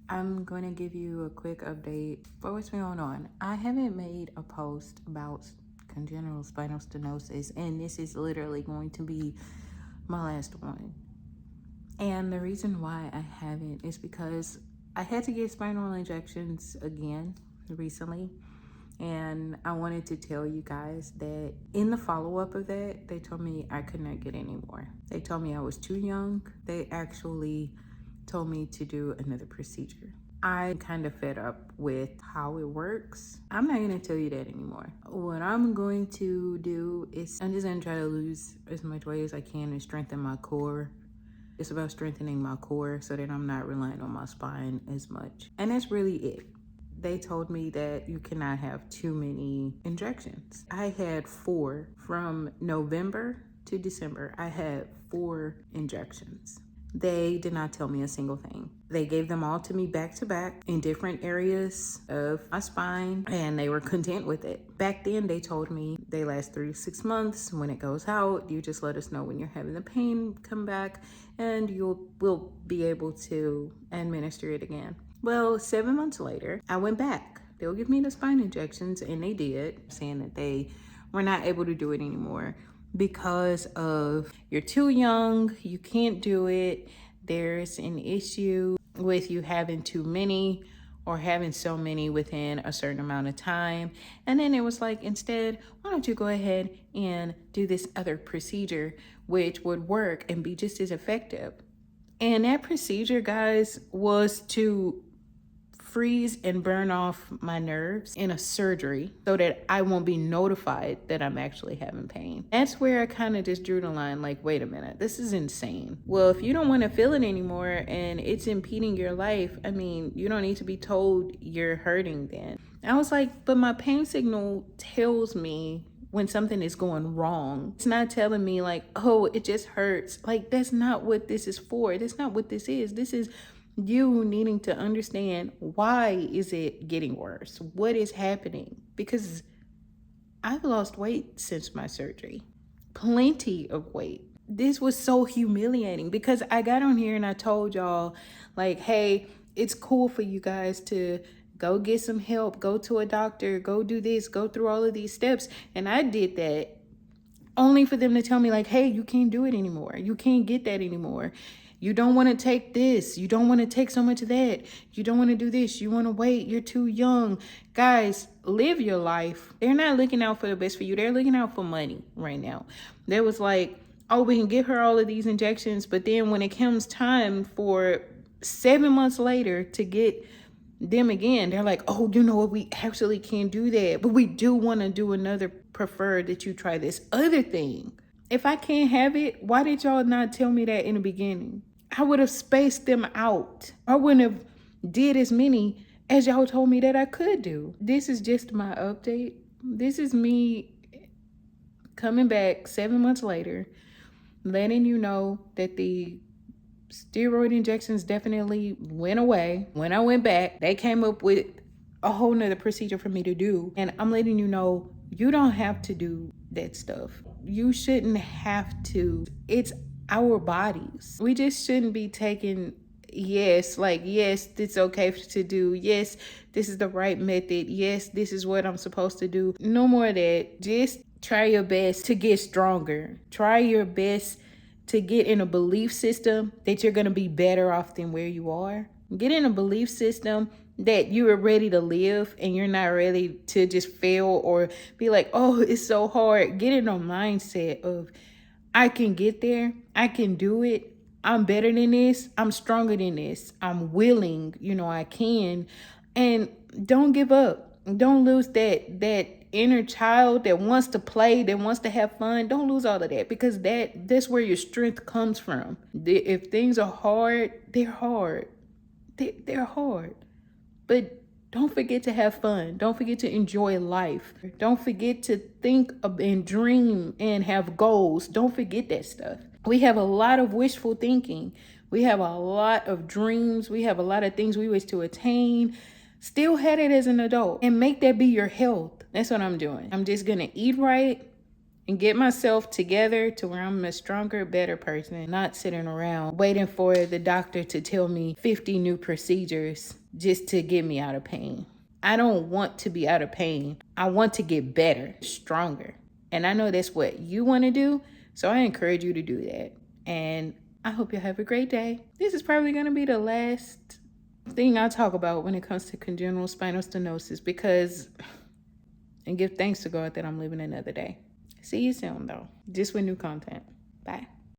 I'm going to give you a quick update for what's been going on. I haven't made a post about congenital spinal stenosis, and this is literally going to be my last one. And the reason why I haven't is because I had to get spinal injections again recently. And I wanted to tell you guys that in the follow-up of that, they told me I could not get any more. They told me I was too young. They actually told me to do another procedure. I'm kind of fed up with how it works. I'm not gonna tell you that anymore. What I'm going to do is I'm just gonna try to lose as much weight as I can and strengthen my core. It's about strengthening my core so that I'm not relying on my spine as much. And that's really it. They told me that you cannot have too many injections. I had 4 from November to December. I had 4 injections. They did not tell me a single thing. They gave them all to me back to back in different areas of my spine, and they were content with it. Back then, they told me they last 3 to 6 months. When it goes out, you just let us know when you're having the pain come back, and we'll be able to administer it again. Well, 7 months later, I went back. They'll give me the spine injections, and they did, saying that they were not able to do it anymore because of you're too young, you can't do it. There's an issue with you having too many or having so many within a certain amount of time. And then it was like, instead, why don't you go ahead and do this other procedure, which would work and be just as effective. And that procedure, guys, was to freeze and burn off my nerves in a surgery so that I won't be notified that I'm actually having pain. That's where I kind of just drew the line, like, wait a minute, this is insane. Well, if you don't want to feel it anymore and it's impeding your life, I mean, you don't need to be told you're hurting then. I was like, but my pain signal tells me when something is going wrong. It's not telling me like, oh, it just hurts. Like, that's not what this is for. That's not what this is. This is you needing to understand, why is it getting worse? What is happening? Because I've lost weight since my surgery, plenty of weight. This was so humiliating because I got on here and I told y'all, like, hey, it's cool for you guys to go get some help, go to a doctor, go do this, go through all of these steps. And I did that only for them to tell me, like, hey, you can't do it anymore. You can't get that anymore. You don't want to take this. You don't want to take so much of that. You don't want to do this. You want to wait. You're too young. Guys, live your life. They're not looking out for the best for you. They're looking out for money right now. There was like, oh, we can give her all of these injections. But then when it comes time for 7 months later to get them again, they're like, oh, you know what? We actually can't do that. But we do want to do another, prefer that you try this other thing. If I can't have it, why did y'all not tell me that in the beginning? I would have spaced them out. I wouldn't have did as many as y'all told me that I could do. This is just my update. This is me coming back 7 months later, letting you know that the steroid injections definitely went away. When I went back, they came up with a whole nother procedure for me to do. And I'm letting you know, you don't have to do that stuff. You shouldn't have to. It's our bodies. We just shouldn't be taking, yes, it's okay to do. Yes, this is the right method. Yes, this is what I'm supposed to do. No more of that. Just try your best to get stronger. Try your best to get in a belief system that you're going to be better off than where you are. Get in a belief system that you are ready to live and you're not ready to just fail or be like, oh, it's so hard. Get in a mindset of, I can get there. I can do it. I'm better than this. I'm stronger than this. I'm willing, I can. And don't give up. Don't lose that inner child that wants to play, that wants to have fun. Don't lose all of that, because that's where your strength comes from. If things are hard, they're hard. They're hard. But don't forget to have fun. Don't forget to enjoy life. Don't forget to think and dream and have goals. Don't forget that stuff. We have a lot of wishful thinking. We have a lot of dreams. We have a lot of things we wish to attain. Still had it as an adult, and make that be your health. That's what I'm doing. I'm just going to eat right, and get myself together to where I'm a stronger, better person, not sitting around waiting for the doctor to tell me 50 new procedures just to get me out of pain. I don't want to be out of pain. I want to get better, stronger. And I know that's what you want to do. So I encourage you to do that. And I hope you have a great day. This is probably going to be the last thing I talk about when it comes to congenital spinal stenosis, because, and give thanks to God that I'm living another day. See you soon, though, just with new content. Bye.